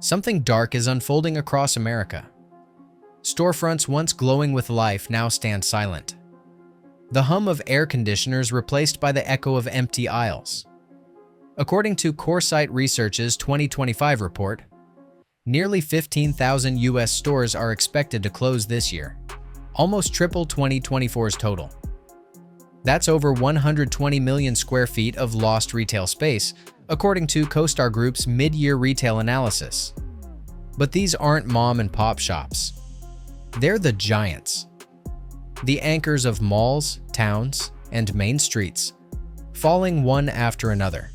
Something dark is unfolding across America. Storefronts once glowing with life now stand silent. The hum of air conditioners replaced by the echo of empty aisles. According to Coresight Research's 2025 report, nearly 15,000 U.S. stores are expected to close this year, almost triple 2024's total. That's over 120 million square feet of lost retail space, according to CoStar Group's mid-year retail analysis. But these aren't mom-and-pop shops. They're the giants. The anchors of malls, towns, and main streets, falling one after another.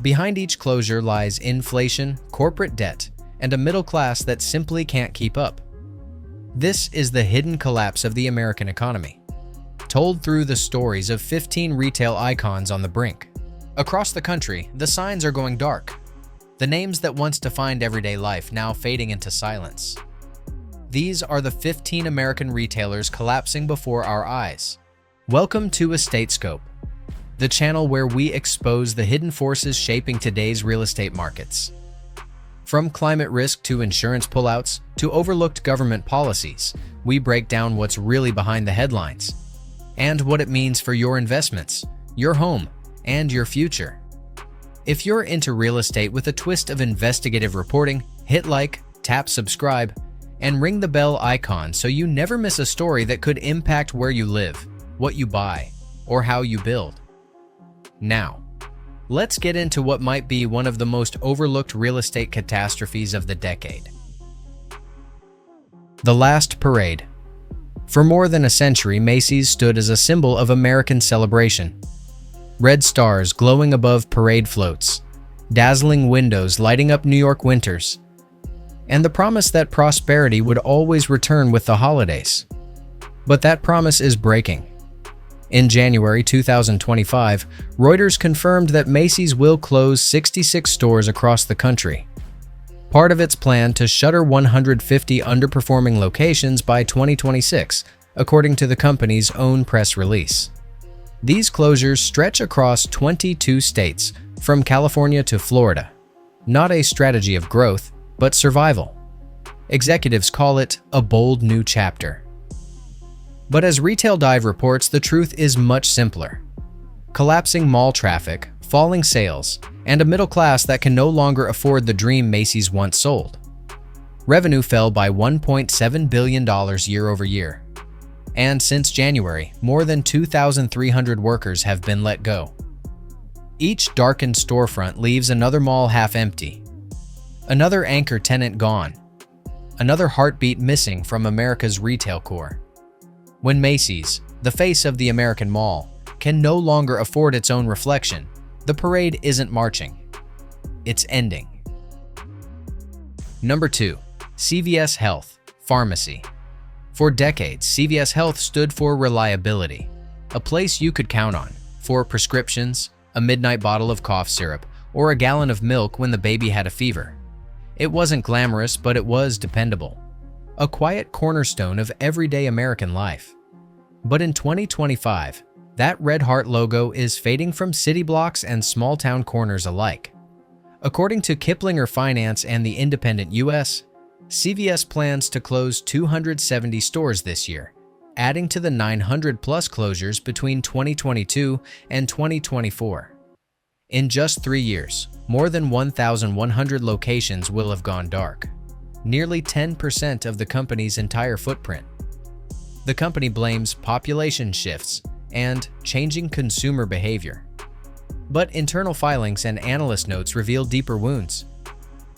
Behind each closure lies inflation, corporate debt, and a middle class that simply can't keep up. This is the hidden collapse of the American economy, told through the stories of 15 retail icons on the brink. Across the country, the signs are going dark. The names that once defined everyday life now fading into silence. These are the 15 American retailers collapsing before our eyes. Welcome to EstateScope, the channel where we expose the hidden forces shaping today's real estate markets. From climate risk to insurance pullouts to overlooked government policies, we break down what's really behind the headlines and what it means for your investments, your home, and your future. If you're into real estate with a twist of investigative reporting, hit like, tap subscribe, and ring the bell icon so you never miss a story that could impact where you live, what you buy, or how you build. Now, let's get into what might be one of the most overlooked real estate catastrophes of the decade. The Last Parade. For more than a century, Macy's stood as a symbol of American celebration. Red stars glowing above parade floats, dazzling windows lighting up New York winters, and the promise that prosperity would always return with the holidays. But that promise is breaking. In January 2025, Reuters confirmed that Macy's will close 66 stores across the country, part of its plan to shutter 150 underperforming locations by 2026, according to the company's own press release. These closures stretch across 22 states, from California to Florida. Not a strategy of growth, but survival. Executives call it a bold new chapter. But as Retail Dive reports, the truth is much simpler. Collapsing mall traffic, falling sales, and a middle class that can no longer afford the dream Macy's once sold. Revenue fell by $1.7 billion year over year. And since January, more than 2,300 workers have been let go. Each darkened storefront leaves another mall half empty, another anchor tenant gone, another heartbeat missing from America's retail core. When Macy's, the face of the American mall, can no longer afford its own reflection, the parade isn't marching. It's ending. Number 2. CVS Health Pharmacy. For decades, CVS Health stood for reliability, a place you could count on for prescriptions, a midnight bottle of cough syrup, or a gallon of milk when the baby had a fever. It wasn't glamorous, but it was dependable, a quiet cornerstone of everyday American life. But in 2025, that red heart logo is fading from city blocks and small-town corners alike. According to Kiplinger Finance and the Independent US, CVS plans to close 270 stores this year, adding to the 900-plus closures between 2022 and 2024. In just 3 years, more than 1,100 locations will have gone dark, nearly 10% of the company's entire footprint. The company blames population shifts and changing consumer behavior. But internal filings and analyst notes reveal deeper wounds.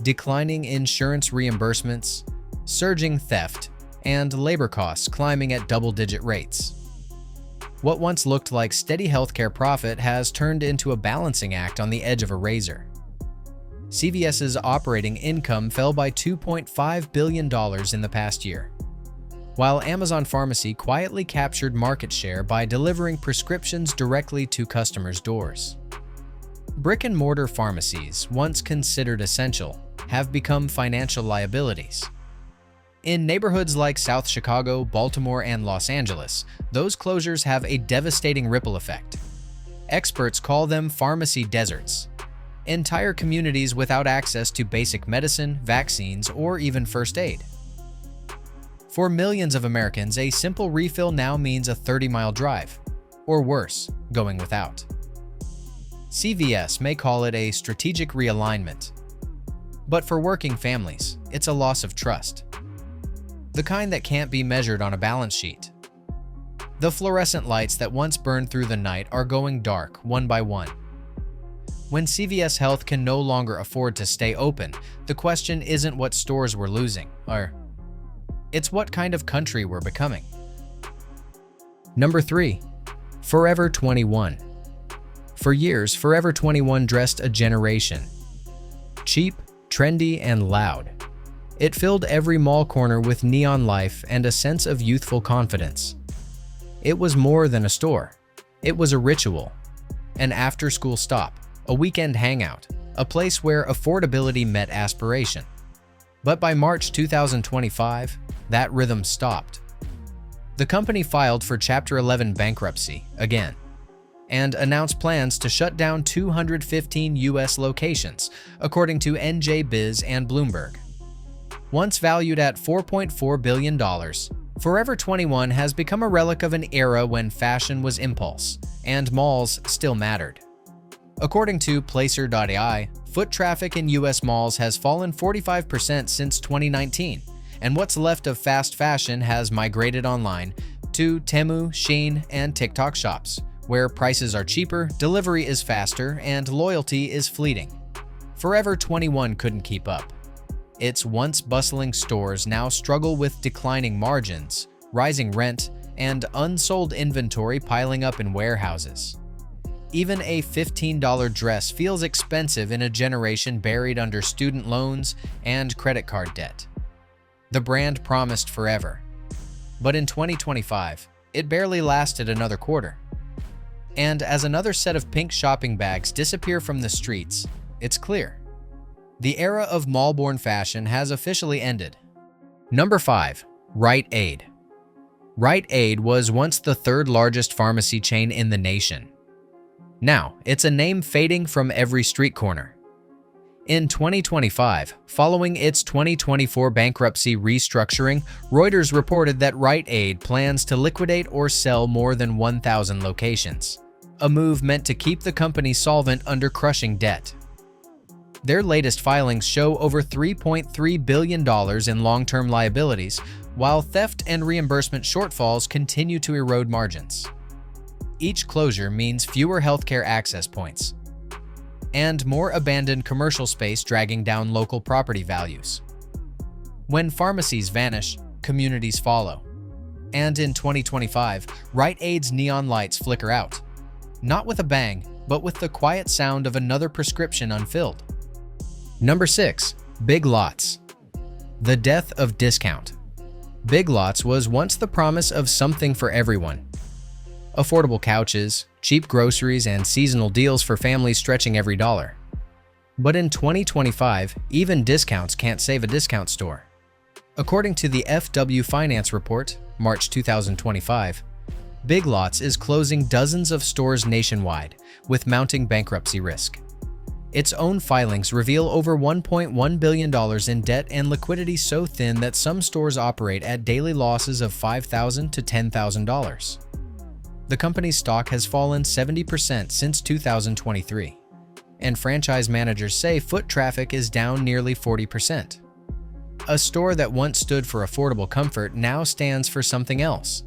Declining insurance reimbursements, surging theft, and labor costs climbing at double-digit rates. What once looked like steady healthcare profit has turned into a balancing act on the edge of a razor. CVS's operating income fell by $2.5 billion in the past year, while Amazon Pharmacy quietly captured market share by delivering prescriptions directly to customers' doors. Brick-and-mortar pharmacies, once considered essential, have become financial liabilities. In neighborhoods like South Chicago, Baltimore, and Los Angeles, those closures have a devastating ripple effect. Experts call them pharmacy deserts. entire communities without access to basic medicine, vaccines, or even first aid. For millions of Americans, a simple refill now means a 30-mile drive, or worse, going without. CVS may call it a strategic realignment, but for working families, it's a loss of trust. The kind that can't be measured on a balance sheet. The fluorescent lights that once burned through the night are going dark one by one. When CVS Health can no longer afford to stay open, the question isn't what stores we're losing, it's what kind of country we're becoming. Number 3. Forever 21. For years, Forever 21 dressed a generation. Cheap, trendy, and loud. It filled every mall corner with neon life and a sense of youthful confidence. It was more than a store. It was a ritual, an after-school stop, a weekend hangout, a place where affordability met aspiration. But by March 2025, that rhythm stopped. The company filed for Chapter 11 bankruptcy again and announced plans to shut down 215 U.S. locations, according to NJ Biz and Bloomberg. Once valued at $4.4 billion, Forever 21 has become a relic of an era when fashion was impulse and malls still mattered. According to Placer.ai, foot traffic in U.S. malls has fallen 45% since 2019, and what's left of fast fashion has migrated online to Temu, Shein, and TikTok shops, where prices are cheaper, delivery is faster, and loyalty is fleeting. Forever 21 couldn't keep up. Its once bustling stores now struggle with declining margins, rising rent, and unsold inventory piling up in warehouses. Even a $15 dress feels expensive in a generation buried under student loans and credit card debt. The brand promised forever, but in 2025, it barely lasted another quarter. And as another set of pink shopping bags disappear from the streets, it's clear. The era of mall-born fashion has officially ended. Number 5. Rite Aid. Rite Aid was once the third largest pharmacy chain in the nation. Now, it's a name fading from every street corner. In 2025, following its 2024 bankruptcy restructuring, Reuters reported that Rite Aid plans to liquidate or sell more than 1,000 locations, a move meant to keep the company solvent under crushing debt. Their latest filings show over $3.3 billion in long-term liabilities, while theft and reimbursement shortfalls continue to erode margins. Each closure means fewer healthcare access points and more abandoned commercial space dragging down local property values. When pharmacies vanish, communities follow. And in 2025, Rite Aid's neon lights flicker out. Not with a bang, but with the quiet sound of another prescription unfilled. Number 6. Big Lots. The death of discount. Big Lots was once the promise of something for everyone. Affordable couches, cheap groceries, and seasonal deals for families stretching every dollar. But in 2025, even discounts can't save a discount store. According to the FW Finance Report, March 2025, Big Lots is closing dozens of stores nationwide, with mounting bankruptcy risk. Its own filings reveal over $1.1 billion in debt and liquidity so thin that some stores operate at daily losses of $5,000 to $10,000. The company's stock has fallen 70% since 2023, and franchise managers say foot traffic is down nearly 40%. A store that once stood for affordable comfort now stands for something else.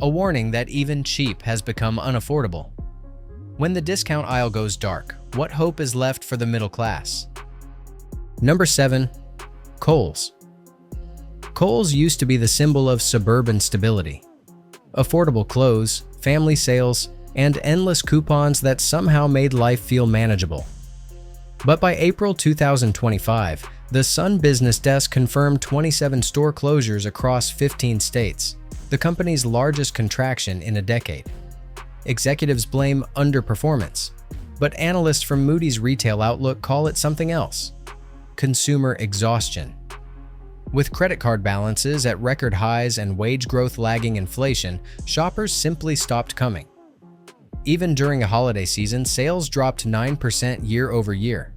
A warning that even cheap has become unaffordable. When the discount aisle goes dark, what hope is left for the middle class? Number 7. Kohl's. Kohl's used to be the symbol of suburban stability. Affordable clothes, family sales, and endless coupons that somehow made life feel manageable. But by April 2025, the Sun Business Desk confirmed 27 store closures across 15 states, the company's largest contraction in a decade. Executives blame underperformance, but analysts from Moody's Retail Outlook call it something else: consumer exhaustion. With credit card balances at record highs and wage growth lagging inflation, shoppers simply stopped coming. Even during a holiday season, sales dropped 9% year over year.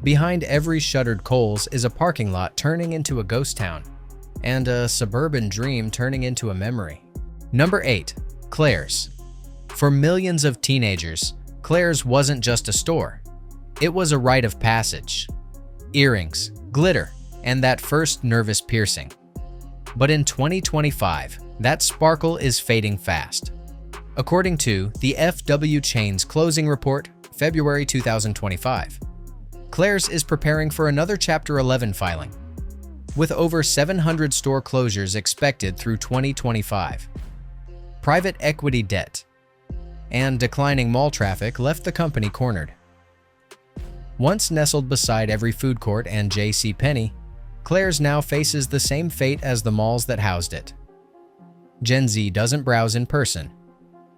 Behind every shuttered Kohl's is a parking lot turning into a ghost town, and a suburban dream turning into a memory. Number 8. Claire's. For millions of teenagers, Claire's wasn't just a store. It was a rite of passage. Earrings, glitter, and that first nervous piercing. But in 2025, that sparkle is fading fast. According to the FW Chain's closing report, February 2025, Claire's is preparing for another Chapter 11 filing, with over 700 store closures expected through 2025. Private equity debt and declining mall traffic left the company cornered. Once nestled beside every food court and JCPenney, Claire's now faces the same fate as the malls that housed it. Gen Z doesn't browse in person.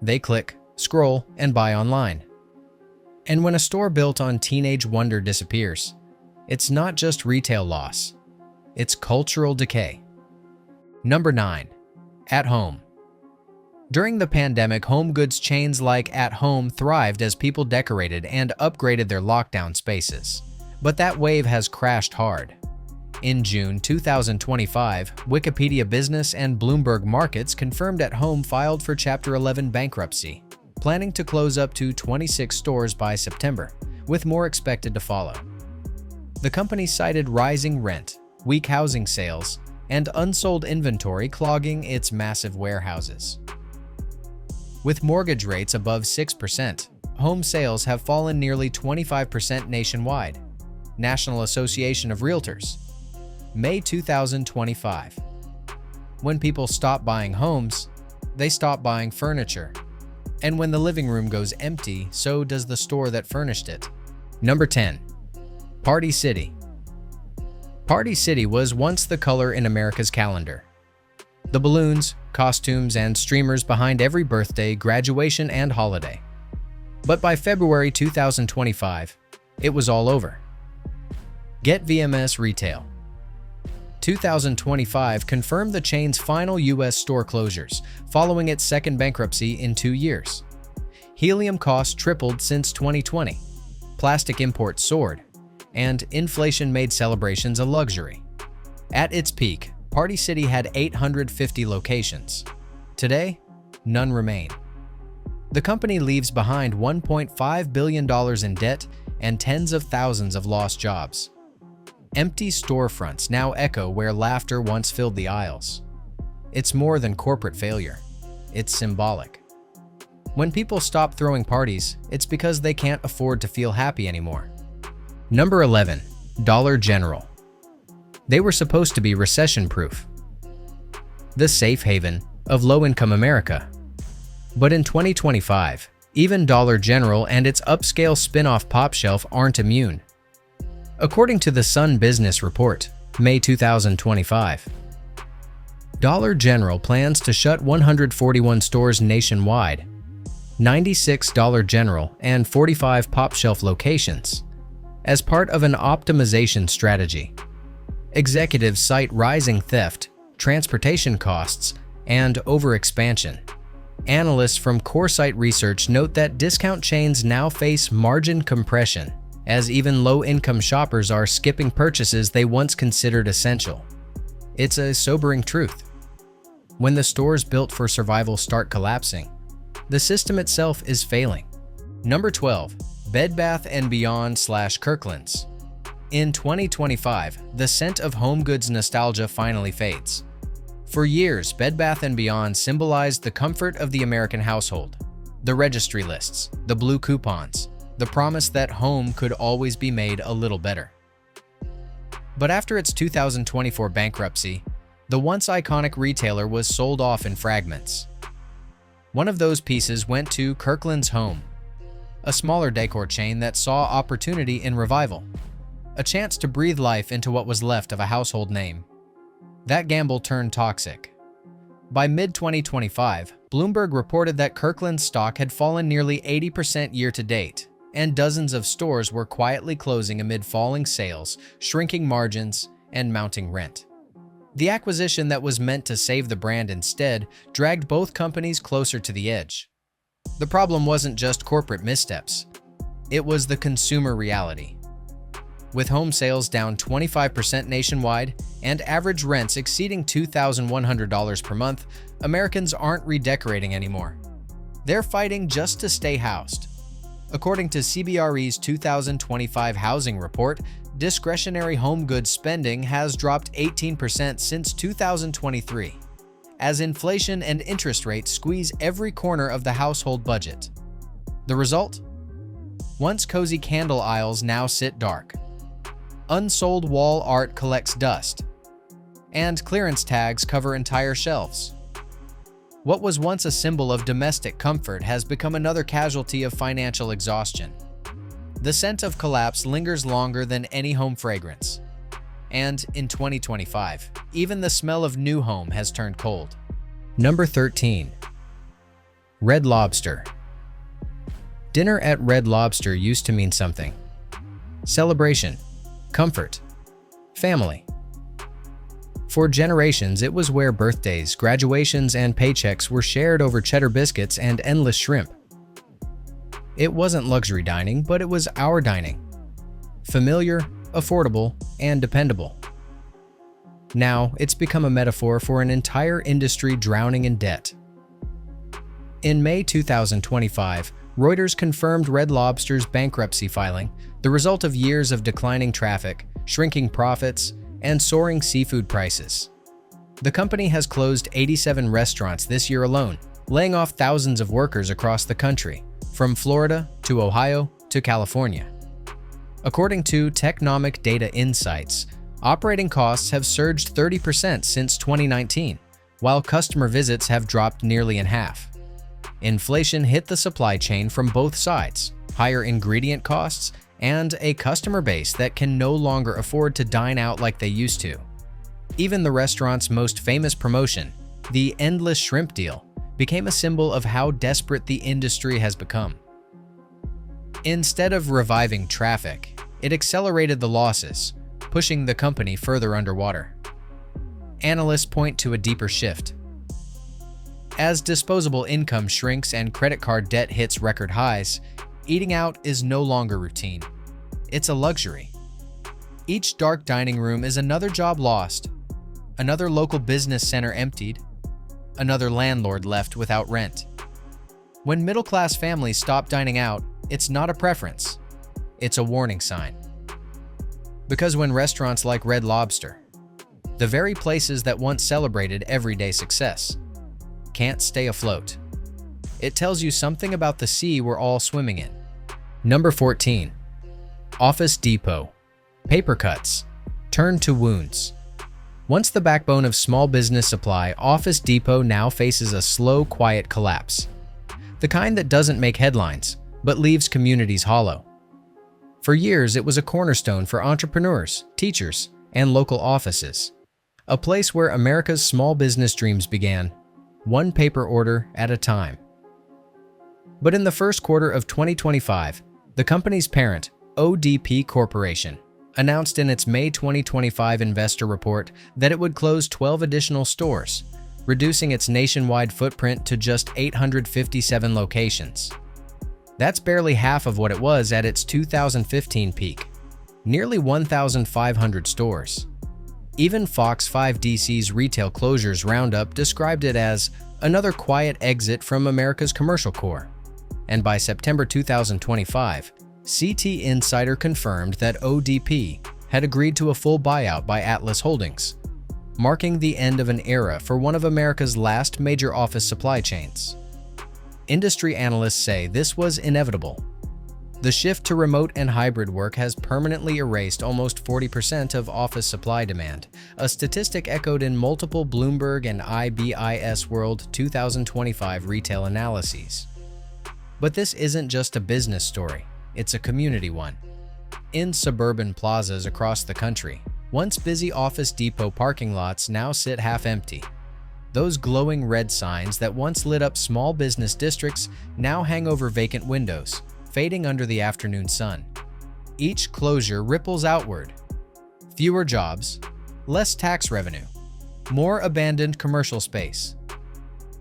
They click, scroll, and buy online. And when a store built on teenage wonder disappears, it's not just retail loss, it's cultural decay. Number 9. At Home. During the pandemic, home goods chains like At Home thrived as people decorated and upgraded their lockdown spaces. But that wave has crashed hard. In June 2025, Wikipedia Business and Bloomberg Markets confirmed At Home filed for Chapter 11 bankruptcy, planning to close up to 26 stores by September, with more expected to follow. The company cited rising rent, weak housing sales, and unsold inventory clogging its massive warehouses. With mortgage rates above 6%, home sales have fallen nearly 25% nationwide. National Association of Realtors. May 2025. When people stop buying homes, they stop buying furniture. And when the living room goes empty, so does the store that furnished it. Number 10. Party City. Party City was once the color in America's calendar. The balloons, costumes, and streamers behind every birthday, graduation, and holiday. But by February 2025, it was all over. Get VMS Retail. 2025 confirmed the chain's final U.S. store closures, following its second bankruptcy in 2 years. Helium costs tripled since 2020, plastic imports soared, and inflation made celebrations a luxury. At its peak, Party City had 850 locations. Today, none remain. The company leaves behind $1.5 billion in debt and tens of thousands of lost jobs. Empty storefronts now echo where laughter once filled the aisles. It's more than corporate failure. It's symbolic. When people stop throwing parties, it's because they can't afford to feel happy anymore. Number 11. Dollar General. They were supposed to be recession-proof, the safe haven of low-income America. But in 2025, even Dollar General and its upscale spin-off PopShelf aren't immune. According to the Sun Business Report, May 2025, Dollar General plans to shut 141 stores nationwide, 96 Dollar General and 45 PopShelf locations, as part of an optimization strategy. Executives cite rising theft, transportation costs, and overexpansion. Analysts from Coresight Research note that discount chains now face margin compression, as even low-income shoppers are skipping purchases they once considered essential. It's a sobering truth. When the stores built for survival start collapsing, the system itself is failing. Number 12. Bed Bath & Beyond/Kirkland's. In 2025, the scent of home goods nostalgia finally fades. For years, Bed Bath & Beyond symbolized the comfort of the American household. The registry lists, the blue coupons, the promise that home could always be made a little better. But after its 2024 bankruptcy, the once iconic retailer was sold off in fragments. One of those pieces went to Kirkland's Home, a smaller decor chain that saw opportunity in revival, a chance to breathe life into what was left of a household name. That gamble turned toxic. By mid-2025, Bloomberg reported that Kirkland's stock had fallen nearly 80% year-to-date, and dozens of stores were quietly closing amid falling sales, shrinking margins, and mounting rent. The acquisition that was meant to save the brand instead dragged both companies closer to the edge. The problem wasn't just corporate missteps. It was the consumer reality. With home sales down 25% nationwide and average rents exceeding $2,100 per month, Americans aren't redecorating anymore. They're fighting just to stay housed. According to CBRE's 2025 housing report, discretionary home goods spending has dropped 18% since 2023, as inflation and interest rates squeeze every corner of the household budget. The result? Once cozy candle aisles now sit dark. Unsold wall art collects dust, and clearance tags cover entire shelves. What was once a symbol of domestic comfort has become another casualty of financial exhaustion. The scent of collapse lingers longer than any home fragrance. And in 2025, even the smell of new home has turned cold. Number 13. Red Lobster. Dinner at Red Lobster used to mean something. Celebration, comfort, family. For generations, it was where birthdays, graduations, and paychecks were shared over cheddar biscuits and endless shrimp. It wasn't luxury dining, but it was our dining. Familiar, affordable, and dependable. Now, it's become a metaphor for an entire industry drowning in debt. In May 2025, Reuters confirmed Red Lobster's bankruptcy filing, the result of years of declining traffic, shrinking profits, and soaring seafood prices. The company has closed 87 restaurants this year alone, laying off thousands of workers across the country, from Florida to Ohio to California. According to Technomic Data Insights, operating costs have surged 30% since 2019, while customer visits have dropped nearly in half. Inflation hit the supply chain from both sides, higher ingredient costs, and a customer base that can no longer afford to dine out like they used to. Even the restaurant's most famous promotion, the Endless Shrimp Deal, became a symbol of how desperate the industry has become. Instead of reviving traffic, it accelerated the losses, pushing the company further underwater. Analysts point to a deeper shift. As disposable income shrinks and credit card debt hits record highs, eating out is no longer routine. It's a luxury. Each dark dining room is another job lost, another local business center emptied, another landlord left without rent. When middle-class families stop dining out, it's not a preference, it's a warning sign. Because when restaurants like Red Lobster, the very places that once celebrated everyday success, can't stay afloat, it tells you something about the sea we're all swimming in. Number 14. Office Depot. Paper cuts. Turn to wounds. Once the backbone of small business supply, Office Depot now faces a slow, quiet collapse. The kind that doesn't make headlines, but leaves communities hollow. For years, it was a cornerstone for entrepreneurs, teachers, and local offices. A place where America's small business dreams began, one paper order at a time. But in the first quarter of 2025, the company's parent, ODP Corporation, announced in its May 2025 investor report that it would close 12 additional stores, reducing its nationwide footprint to just 857 locations. That's barely half of what it was at its 2015 peak, nearly 1,500 stores. Even Fox 5 DC's Retail Closures Roundup described it as another quiet exit from America's commercial core. And by September 2025, CT Insider confirmed that ODP had agreed to a full buyout by Atlas Holdings, marking the end of an era for one of America's last major office supply chains. Industry analysts say this was inevitable. The shift to remote and hybrid work has permanently erased almost 40% of office supply demand, a statistic echoed in multiple Bloomberg and IBIS World 2025 retail analyses. But this isn't just a business story. It's a community one. In suburban plazas across the country, once busy Office Depot parking lots now sit half empty. Those glowing red signs that once lit up small business districts now hang over vacant windows, fading under the afternoon sun. Each closure ripples outward. Fewer jobs, less tax revenue, more abandoned commercial space.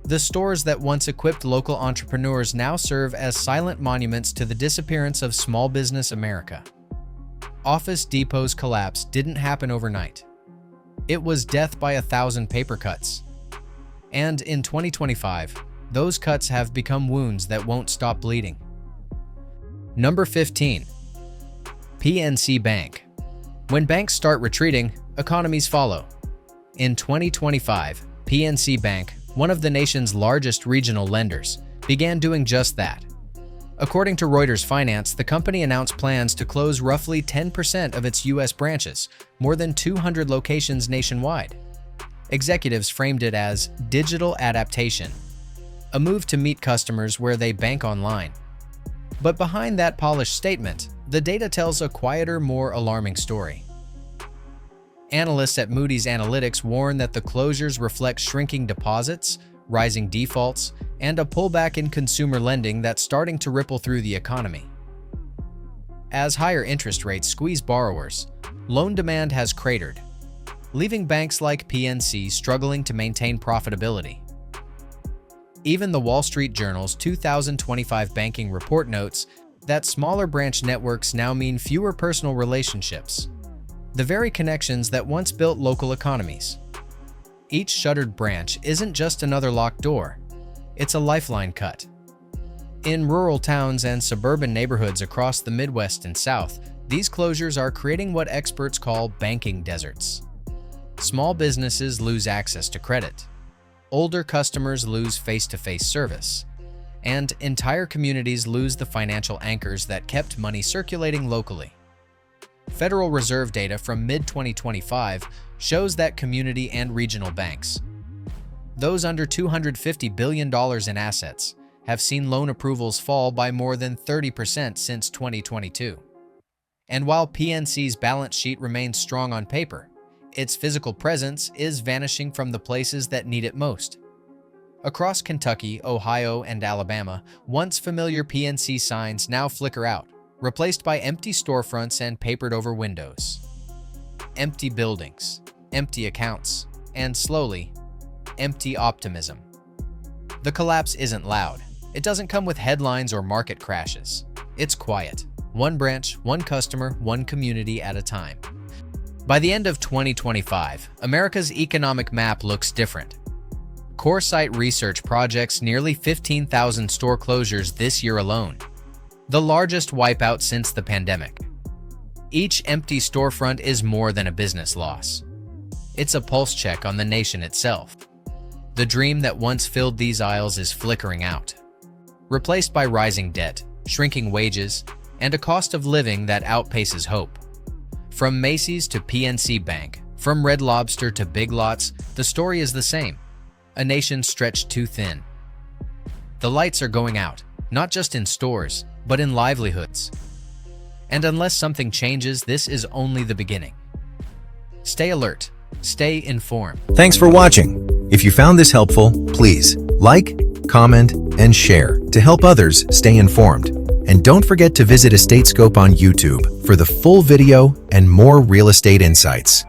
The stores that once equipped local entrepreneurs now serve as silent monuments to the disappearance of small business America. Office Depot's collapse didn't happen overnight. It was death by 1,000 paper cuts. And in 2025, those cuts have become wounds that won't stop bleeding. Number 15. PNC Bank. When banks start retreating, economies follow. In 2025, PNC Bank, one of the nation's largest regional lenders, began doing just that. According to Reuters Finance, the company announced plans to close roughly 10% of its U.S. branches, more than 200 locations nationwide. Executives framed it as digital adaptation, a move to meet customers where they bank online. But behind that polished statement, the data tells a quieter, more alarming story. Analysts at Moody's Analytics warn that the closures reflect shrinking deposits, rising defaults, and a pullback in consumer lending that's starting to ripple through the economy. As higher interest rates squeeze borrowers, loan demand has cratered, leaving banks like PNC struggling to maintain profitability. Even the Wall Street Journal's 2025 banking report notes that smaller branch networks now mean fewer personal relationships, the very connections that once built local economies. Each shuttered branch isn't just another locked door, it's a lifeline cut. In rural towns and suburban neighborhoods across the Midwest and South, these closures are creating what experts call banking deserts. Small businesses lose access to credit, older customers lose face-to-face service, and entire communities lose the financial anchors that kept money circulating locally. Federal Reserve data from mid-2025 shows that community and regional banks, those under $250 billion in assets, have seen loan approvals fall by more than 30% since 2022. And while PNC's balance sheet remains strong on paper, its physical presence is vanishing from the places that need it most. Across Kentucky, Ohio, and Alabama, once familiar PNC signs now flicker out, replaced by empty storefronts and papered-over windows. Empty buildings, empty accounts, and slowly, empty optimism. The collapse isn't loud. It doesn't come with headlines or market crashes. It's quiet. One branch, one customer, one community at a time. By the end of 2025, America's economic map looks different. Coresight Research projects nearly 15,000 store closures this year alone, the largest wipeout since the pandemic. Each empty storefront is more than a business loss. It's a pulse check on the nation itself. The dream that once filled these aisles is flickering out, replaced by rising debt, shrinking wages, and a cost of living that outpaces hope. From Macy's to PNC Bank, from Red Lobster to Big Lots, the story is the same. A nation stretched too thin. The lights are going out, not just in stores, but in livelihoods. And unless something changes, this is only the beginning. Stay alert. Stay informed. Thanks for watching. If you found this helpful, please like, comment, and share to help others stay informed. And don't forget to visit EstateScope on YouTube for the full video and more real estate insights.